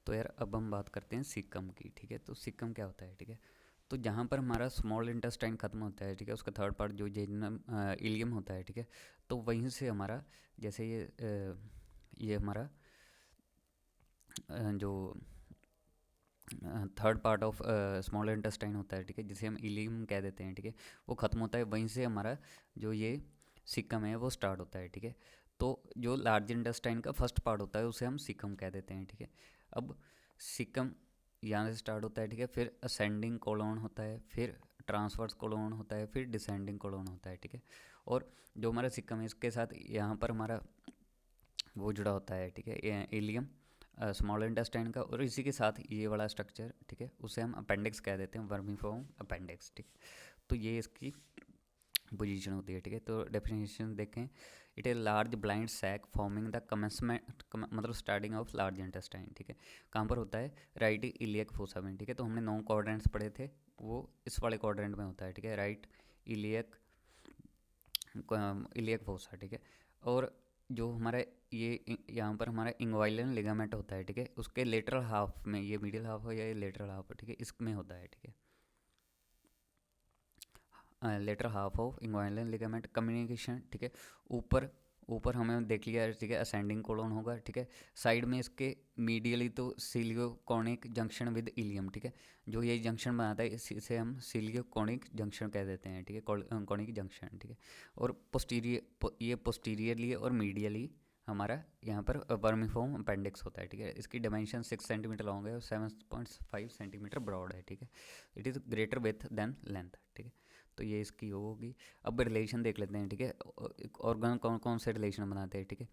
तो यार अब हम बात करते हैं सिक्कम की, ठीक है। तो सिक्कम क्या होता है, ठीक है। तो जहाँ पर हमारा स्मॉल इंटेस्टाइन खत्म होता है, ठीक है, उसका थर्ड पार्ट जो जेजुनम इलियम होता है, ठीक है। तो वहीं से हमारा जैसे ये हमारा जो third part of small intestine होता है, ठीक है, जिसे हम इलियम कह देते हैं, ठीक है, वो ख़त्म होता है। वहीं से हमारा जो ये सिक्कम है वो स्टार्ट होता है, ठीक है। तो जो लार्ज इंटेस्टाइन का फर्स्ट पार्ट होता है उसे हम सिक्कम कह देते हैं, ठीक है। अब सिक्कम यहाँ से स्टार्ट होता है, ठीक है, फिर असेंडिंग कोलोन होता है, फिर ट्रांसवर्स कोलोन होता है, फिर डिसेंडिंग कोलोन होता है, ठीक है। और जो हमारा सिक्कम है इसके साथ यहाँ पर हमारा वो जुड़ा होता है, ठीक है, इलियम स्मॉल इंटेस्टाइन का, और इसी के साथ ये वाला स्ट्रक्चर, ठीक है, उसे हम अपेंडिक्स कह देते हैं, वर्मीफॉर्म अपेंडिक्स, ठीक है। तो ये इसकी पोजीशन होती है, ठीक है। तो डेफिनेशन देखें, it is large blind sac forming the commencement मतलब स्टार्टिंग ऑफ लार्ज इंटेस्टाइन, ठीक है। कहाँ पर होता है, राइट इलियक फोसा में, ठीक है। तो हमने 9 क्वाड्रेंट्स पढ़े थे, वो इस वाले क्वाड्रेंट में होता है, ठीक है, राइट इलियक इलियक फोसा, ठीक है। और जो हमारा ये यहाँ पर हमारा इंग्वाइलन लिगामेंट होता है, ठीक है, उसके लेटरल हाफ में, ये मिडिल हाफ है या ये लेटरल हाफ है, ठीक है, इसमें होता है, ठीक है, lateral half of inguinal ligament communication, ठीक है। ऊपर ऊपर हमें देख लिया, ठीक है, असेंडिंग कोलोन होगा, ठीक है। साइड में इसके मीडियली तो सिलियोकॉनिक जंक्शन विद इलियम, ठीक है, जो ये जंक्शन बनाता है इसे हम सिलियोकॉनिक जंक्शन कह देते हैं, ठीक है, कॉनिक जंक्शन, ठीक है। और ये पोस्टीरियरली और मीडियली हमारा यहाँ पर वर्मीफॉर्म अपेंडिक्स होता है, ठीक है। इसकी डायमेंशन 6 सेंटीमीटर लॉन्ग है और 7.5 सेंटीमीटर ब्रॉड है, ठीक है। It is greater with than length, ठीक है। तो ये इसकी होगी। अब रिलेशन देख लेते हैं, ठीक है, ऑर्गन कौन कौन से रिलेशन बनाते हैं, ठीक है।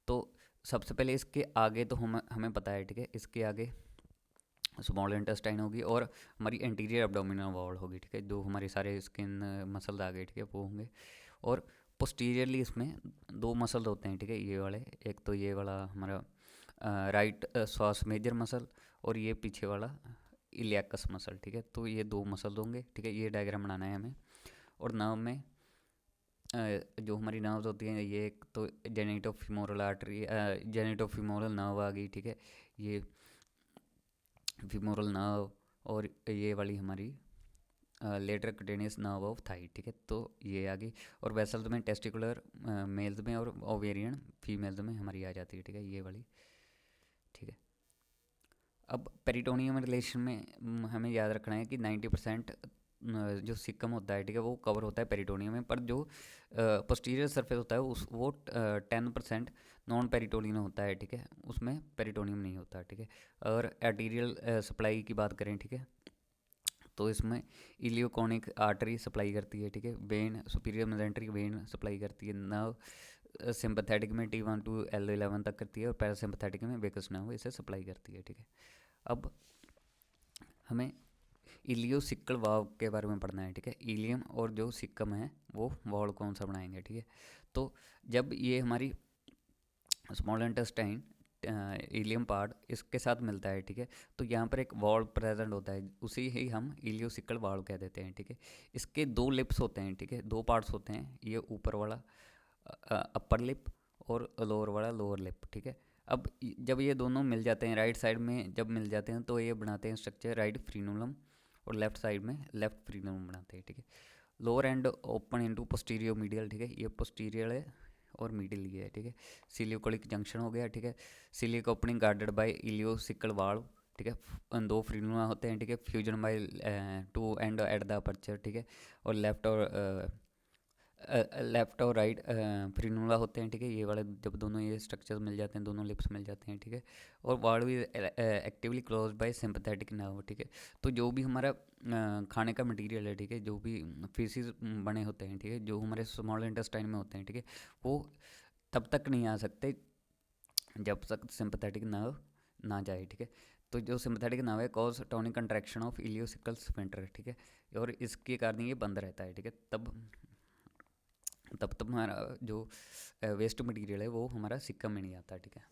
तो सबसे पहले इसके आगे तो हमें पता है, ठीक है, इसके आगे स्मॉल इंटेस्टाइन होगी और हमारी एंटीरियर एब्डोमिनल वॉल होगी, ठीक है, जो हमारे सारे स्किन मसल्स आगे, ठीक है, वो होंगे। और पोस्टीरियरली इसमें 2 मसल होते हैं, ठीक है, ये वाले, एक तो ये वाला हमारा राइट सॉस मेजर मसल, और ये पीछे वाला इलियाकस मसल, ठीक है। तो ये 2 मसल होंगे, ठीक है, ये डायग्राम बनाना है हमें। और नर्व में जो हमारी नर्व्स होती हैं, ये एक तो जेनिटोफिमोरल आर्टरी, जेनिटोफिमोरल नर्व आ गई, ठीक है, ये फिमोरल नर्व, और ये वाली हमारी लेटर कटेनियस नर्व ऑफ थाई, ठीक है। तो ये आ गई। और वेसल्स में टेस्टिकुलर मेल्स में और ओवेरियन फीमेल्स में हमारी आ जाती है, ठीक है, ये वाली, ठीक है। अब पेरिटोनियम रिलेशन में हमें याद रखना है कि 90% जो सिक्कम होता है, ठीक है, वो कवर होता है पेरिटोनियम में, पर जो पोस्टीरियर सरफेस होता है उस वो 10% नॉन पेरिटोनियम होता है, ठीक है, उसमें पेरिटोनियम नहीं होता, ठीक है। और आर्टीरियल सप्लाई की बात करें, ठीक है, तो इसमें इलियोकॉनिक आर्टरी सप्लाई करती है, ठीक है, when superior mesenteric when supply करती है, नर्व सिंपैथेटिक में T1 to L11 तक करती है, और पैरासिम्पैथेटिक में वेगस नर्व इसे सप्लाई करती है, ठीक है। अब हमें इलियो सिक्कल वाव के बारे में पढ़ना है, ठीक है। इलियम और जो सिक्कम है वो वॉल कौन सा बनाएंगे, ठीक है। तो जब ये हमारी स्मॉल इंटेस्टाइन इलियम पार्ट इसके साथ मिलता है, ठीक है, तो यहाँ पर एक वॉल प्रेजेंट होता है, उसी ही हम इलियोसिकल वॉल कह देते हैं, ठीक है। इसके 2 लिप्स होते हैं, ठीक है, 2 पार्ट्स होते हैं, ये ऊपर वाला अपर लिप और लोअर वाला लोअर लिप, ठीक है। अब जब ये दोनों मिल जाते हैं राइट साइड में, जब मिल जाते हैं तो ये बनाते हैं स्ट्रक्चर राइट फ्रीनुलम, और लेफ्ट साइड में लेफ्ट फ्रीनुलम बनाते हैं, ठीक है। Lower and open into posterior medial, ठीक है, ये पोस्टीरियर है और मिडिल ये है, ठीक है। सिलियोकोलिक जंक्शन हो गया, ठीक है। Coeliac opening guarded by ileocaecal valve, ठीक है, 2 फ्रीनुला होते हैं, ठीक है, fusion by 2 and at the aperture, ठीक है। और लेफ्ट और राइट फ्रीनुला होते हैं, ठीक है, ये वाले जब दोनों ये स्ट्रक्चर्स मिल जाते हैं, दोनों लिप्स मिल जाते हैं, ठीक है। और वार्ड भी actively close by sympathetic nerve, ठीक है। तो जो भी हमारा खाने का मटेरियल है, ठीक है, जो भी फीसिस बने होते हैं, ठीक है, जो हमारे स्मॉल इंटेस्टाइन में होते हैं, ठीक है, वो तब तक नहीं आ सकते जब तक सिंपैथेटिक नर्व ना जाए, ठीक है। तो जो सिंपैथेटिक नर्व है cause tonic contraction of ileocaecal sphincter, ठीक है, और इसके कारण ये बंद रहता है, ठीक है। तब हमारा जो वेस्ट मटेरियल है वो हमारा सिक्कम में नहीं आता, ठीक है।